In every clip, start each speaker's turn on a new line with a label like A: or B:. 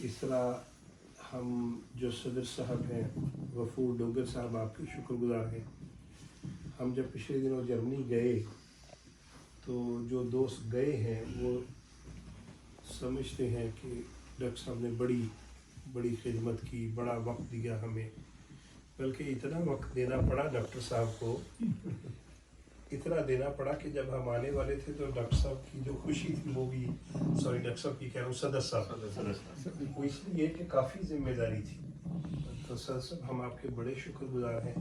A: اس طرح ہم جو صدر صاحب ہیں غفور ڈوگر صاحب آپ کے شکر گزار ہیں. ہم جب پچھلے دنوں جرمنی گئے تو جو دوست گئے ہیں وہ سمجھتے ہیں کہ ڈاکٹر صاحب نے بڑی خدمت کی، بڑا وقت دیا ہمیں، بلکہ اتنا وقت دینا پڑا ڈاکٹر صاحب کو، اتنا دینا پڑا کہ جب ہم آنے والے تھے تو ڈاکٹر صاحب کی جو خوشی تھی وہ بھی ڈاکٹر صاحب کی کہہ رہا ہوں صدر صاحب وہ اس لیے کہ کافی ذمہ داری تھی. تو صدر صاحب ہم آپ کے بڑے شکر گزار ہیں.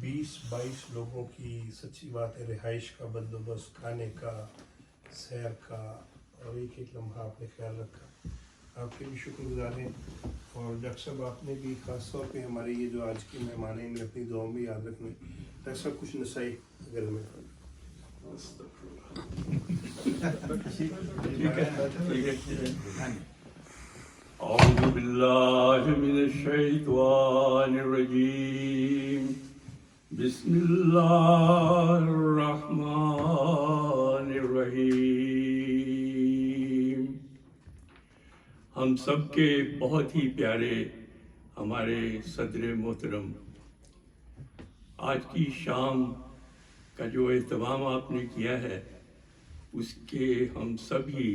A: 20-22 لوگوں کی سچی بات ہے رہائش کا بندوبست، کھانے کا، سیر کا، اور ایک لمحہ آپ نے خیال رکھا. آپ کے بھی شکر گزار ہیں. اور ڈاکٹر صاحب آپ نے بھی خاص طور پہ ہمارے یہ جو آج کے مہمان ہیں انہیں اپنی دعاؤں میں یاد رکھنا. ڈاکٹر صاحب کچھ نصائح اگر میں
B: اعوذ باللہ من الشیطان الرجیم، بسم اللہ الرحمن الرحیم. ہم سب کے بہت ہی پیارے ہمارے صدر محترم، آج کی شام کا جو اہتمام آپ نے کیا ہے اس کے ہم سبھی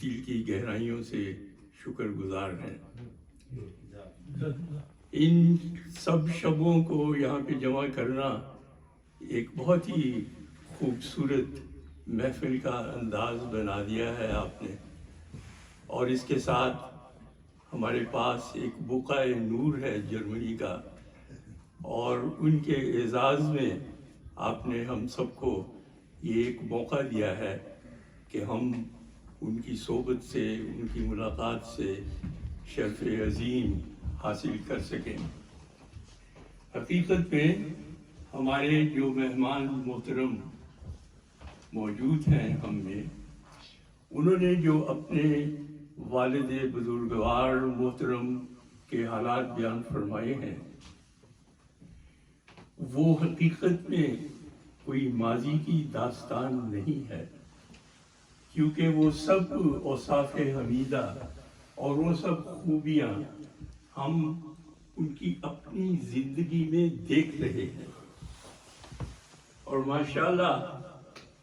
B: دل کی گہرائیوں سے شکر گزار ہیں. ان سب شبوں کو یہاں پہ جمع کرنا ایک بہت ہی خوبصورت محفل کا انداز بنا دیا ہے آپ نے، اور اس کے ساتھ ہمارے پاس ایک بقعۂ نور ہے جرمنی کا، اور ان کے اعزاز میں آپ نے ہم سب کو یہ ایک موقع دیا ہے کہ ہم ان کی صحبت سے، ان کی ملاقات سے شرف عظیم حاصل کر سکیں. حقیقت میں ہمارے جو مہمان محترم موجود ہیں ہم میں، انہوں نے جو اپنے والد بزرگوار محترم کے حالات بیان فرمائے ہیں وہ حقیقت میں کوئی ماضی کی داستان نہیں ہے، کیونکہ وہ سب اوصاف حمیدہ اور وہ سب خوبیاں ہم ان کی اپنی زندگی میں دیکھ رہے ہیں. اور ماشاءاللہ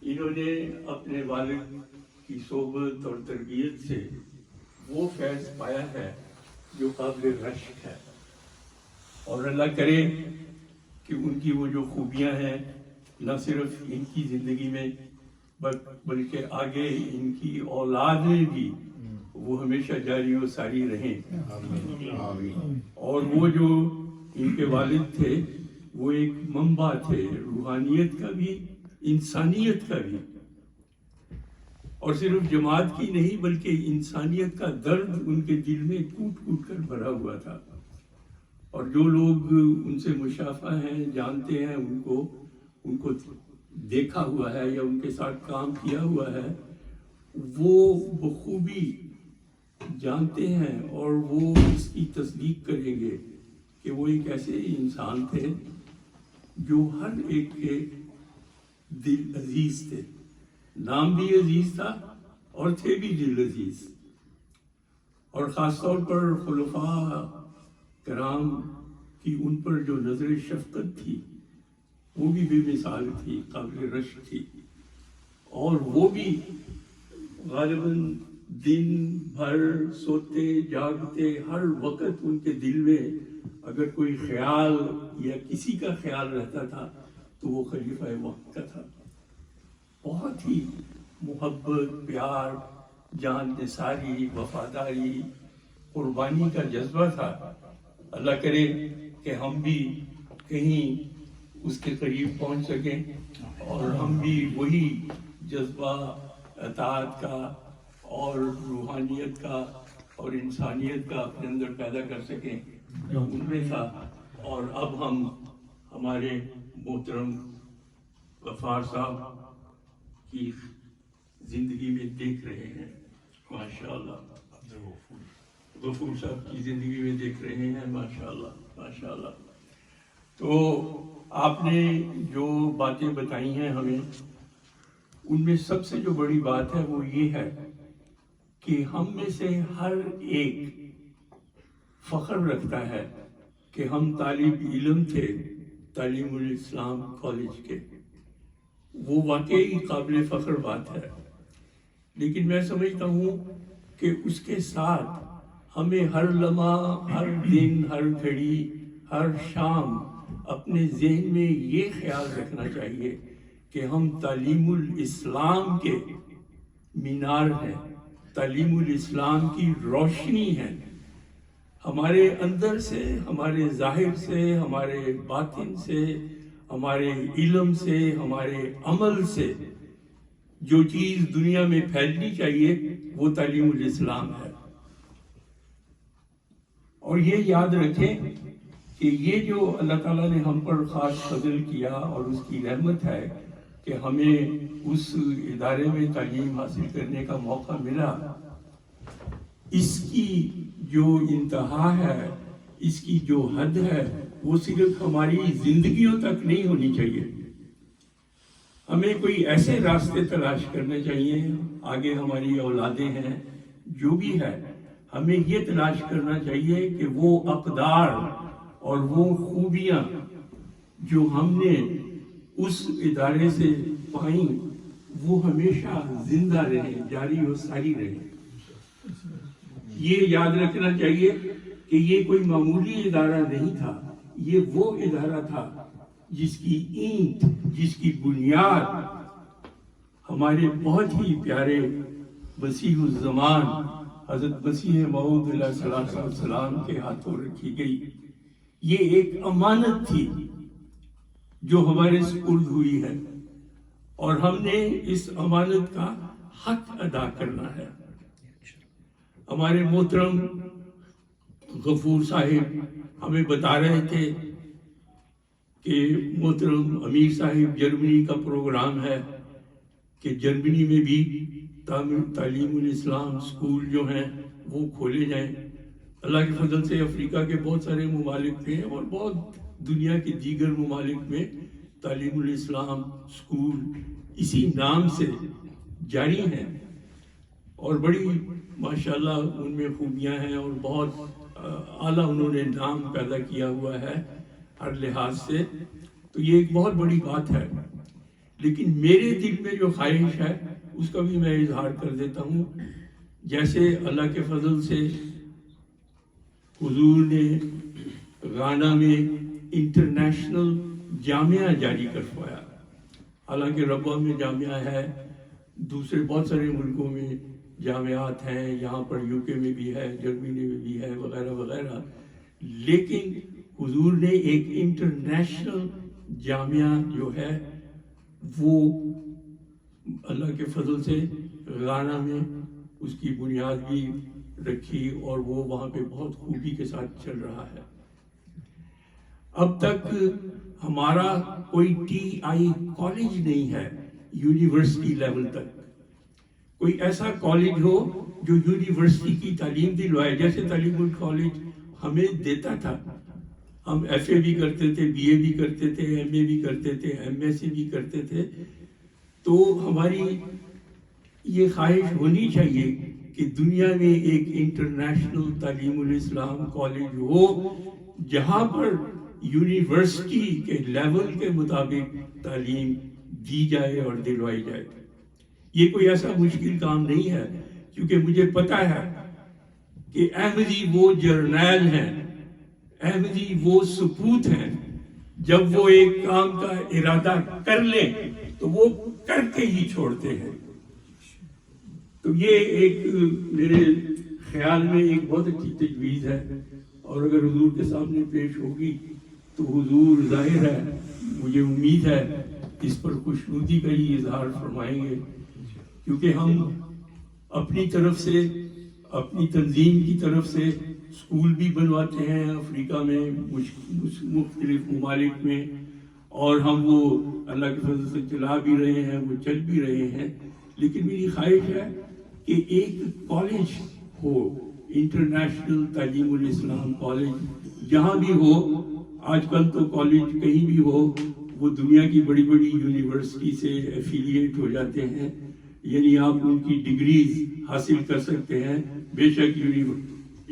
B: انہوں نے اپنے والد کی صحبت اور تربیت سے وہ فیض پایا ہے جو قابل رشک ہے. اور اللہ کرے کہ ان کی وہ جو خوبیاں ہیں نہ صرف ان کی زندگی میں بلکہ آگے ان کی اولاد میں بھی وہ ہمیشہ جاری و ساری رہیں. اور وہ جو ان کے والد تھے وہ ایک منبع تھے روحانیت کا بھی، انسانیت کا بھی، اور صرف جماعت کی نہیں بلکہ انسانیت کا درد ان کے دل میں کوٹ کوٹ کر بھرا ہوا تھا. اور جو لوگ ان سے مشافہ ہیں، جانتے ہیں ان کو دیکھا ہوا ہے یا ان کے ساتھ کام کیا ہوا ہے، وہ بخوبی جانتے ہیں اور وہ اس کی تصدیق کریں گے کہ وہ ایک ایسے انسان تھے جو ہر ایک کے دل عزیز تھے. نام بھی عزیز تھا اور تھے بھی دل عزیز. اور خاص طور پر خلفاء کرام کی ان پر جو نظر شفقت تھی وہ بھی بے مثال تھی، قابل رشک تھی. اور وہ بھی غالباً دن بھر سوتے جاگتے ہر وقت ان کے دل میں اگر کوئی خیال یا کسی کا خیال رہتا تھا تو وہ خلیفہ وقت کا تھا. بہت ہی محبت، پیار، جان نثاری، وفاداری، قربانی کا جذبہ تھا. اللہ کرے کہ ہم بھی کہیں اس کے قریب پہنچ سکیں اور ہم بھی وہی جذبہ اطاعت کا اور روحانیت کا اور انسانیت کا اپنے اندر پیدا کر سکیں جو ان میں تھا. اور اب ہم ہمارے محترم غفار صاحب کی زندگی میں دیکھ رہے ہیں، ماشاءاللہ غفور صاحب کی زندگی میں دیکھ رہے ہیں، ماشاءاللہ ماشاءاللہ. تو آپ نے جو باتیں بتائی ہیں ہمیں، ان میں سب سے جو بڑی بات ہے وہ یہ ہے کہ ہم میں سے ہر ایک فخر رکھتا ہے کہ ہم طالب علم تھے تعلیم الاسلام کالج کے، وہ واقعی قابل فخر بات ہے. لیکن میں سمجھتا ہوں کہ اس کے ساتھ ہمیں ہر لمحہ، ہر دن، ہر گھڑی، ہر شام اپنے ذہن میں یہ خیال رکھنا چاہیے کہ ہم تعلیم الاسلام کے مینار ہیں، تعلیم الاسلام کی روشنی ہیں. ہمارے اندر سے، ہمارے ظاہر سے، ہمارے باطن سے، ہمارے علم سے، ہمارے عمل سے جو چیز دنیا میں پھیلنی چاہیے وہ تعلیم الاسلام ہے. اور یہ یاد رکھیں کہ یہ جو اللہ تعالیٰ نے ہم پر خاص فضل کیا اور اس کی رحمت ہے کہ ہمیں اس ادارے میں تعلیم حاصل کرنے کا موقع ملا، اس کی جو انتہا ہے، اس کی جو حد ہے، وہ صرف ہماری زندگیوں تک نہیں ہونی چاہیے. ہمیں کوئی ایسے راستے تلاش کرنے چاہیے، آگے ہماری اولادیں ہیں، جو بھی ہے، ہمیں یہ تلاش کرنا چاہیے کہ وہ اقدار اور وہ خوبیاں جو ہم نے اس ادارے سے پائیں وہ ہمیشہ زندہ رہیں، جاری و ساری رہیں. یہ یاد رکھنا چاہیے کہ یہ کوئی معمولی ادارہ نہیں تھا، یہ وہ ادارہ تھا جس کی اینٹ، جس کی بنیاد ہمارے بہت ہی پیارے مسیح الزمان حضرت مسیح موعود علیہ الصلوۃ والسلام کے ہاتھوں رکھی گئی. یہ ایک امانت تھی جو ہمارے سپرد ہوئی ہے، اور ہم نے اس امانت کا حق ادا کرنا ہے. ہمارے محترم غفور صاحب ہمیں بتا رہے تھے کہ محترم امیر صاحب جرمنی کا پروگرام ہے کہ جرمنی میں بھی تعلیم الاسلام اسکول جو ہیں وہ کھولے جائیں. اللہ کے فضل سے افریقہ کے بہت سارے ممالک میں اور بہت دنیا کے دیگر ممالک میں تعلیم الاسلام اسکول اسی نام سے جاری ہیں، اور بڑی ماشاءاللہ ان میں خوبیاں ہیں اور بہت اعلیٰ انہوں نے نام پیدا کیا ہوا ہے ہر لحاظ سے. تو یہ ایک بہت بڑی بات ہے. لیکن میرے دل میں جو خواہش ہے اس کا بھی میں اظہار کر دیتا ہوں. جیسے اللہ کے فضل سے حضور نے غانا میں انٹرنیشنل جامعہ جاری کروایا، حالانکہ ربوہ میں جامعہ ہے، دوسرے بہت سارے ملکوں میں جامعات ہیں، یہاں پر یو کے میں بھی ہے، جرمنی میں بھی ہے، وغیرہ وغیرہ، لیکن حضور نے ایک انٹرنیشنل جامعہ جو ہے وہ اللہ کے فضل سے غانا میں اس کی بنیاد بھی رکھی، اور وہ وہاں پہ بہت خوبی کے ساتھ چل رہا ہے. اب تک ہمارا کوئی TI کالج نہیں ہے یونیورسٹی لیول تک، کوئی ایسا کالج ہو جو یونیورسٹی کی تعلیم دلوائے. جیسے تعلیم الکالج ہمیں دیتا تھا، ہم FA بھی کرتے تھے، BA بھی کرتے تھے، MA بھی کرتے تھے، MSc بھی کرتے تھے. تو ہماری یہ خواہش ہونی چاہیے کہ دنیا میں ایک انٹرنیشنل تعلیم الاسلام کالج ہو جہاں پر یونیورسٹی کے لیول کے مطابق تعلیم دی جائے اور دلوائی جائے. یہ کوئی ایسا مشکل کام نہیں ہے، کیونکہ مجھے پتا ہے کہ احمدی وہ جرنیل ہیں، احمدی وہ سپوت ہیں، جب وہ ایک کام کا ارادہ کر لیں تو وہ کر کے ہی چھوڑتے ہیں. تو یہ ایک میرے خیال میں ایک بہت اچھی تجویز ہے، اور اگر حضور کے سامنے پیش ہوگی تو حضور ظاہر ہے، مجھے امید ہے اس پر خوشنودی کا ہی اظہار فرمائیں گے، کیونکہ ہم اپنی طرف سے، اپنی تنظیم کی طرف سے اسکول بھی بنواتے ہیں افریقہ میں، مختلف ممالک میں، اور ہم وہ اللہ کے فضل سے چلا بھی رہے ہیں، وہ چل بھی رہے ہیں. لیکن میری خواہش ہے کہ ایک کالج ہو، انٹرنیشنل تعلیم الاسلام کالج، جہاں بھی ہو. آج کل تو کالج کہیں بھی ہو وہ دنیا کی بڑی بڑی یونیورسٹی سے ایفیلیٹ ہو جاتے ہیں، یعنی آپ ان کی ڈگریز حاصل کر سکتے ہیں. بے شک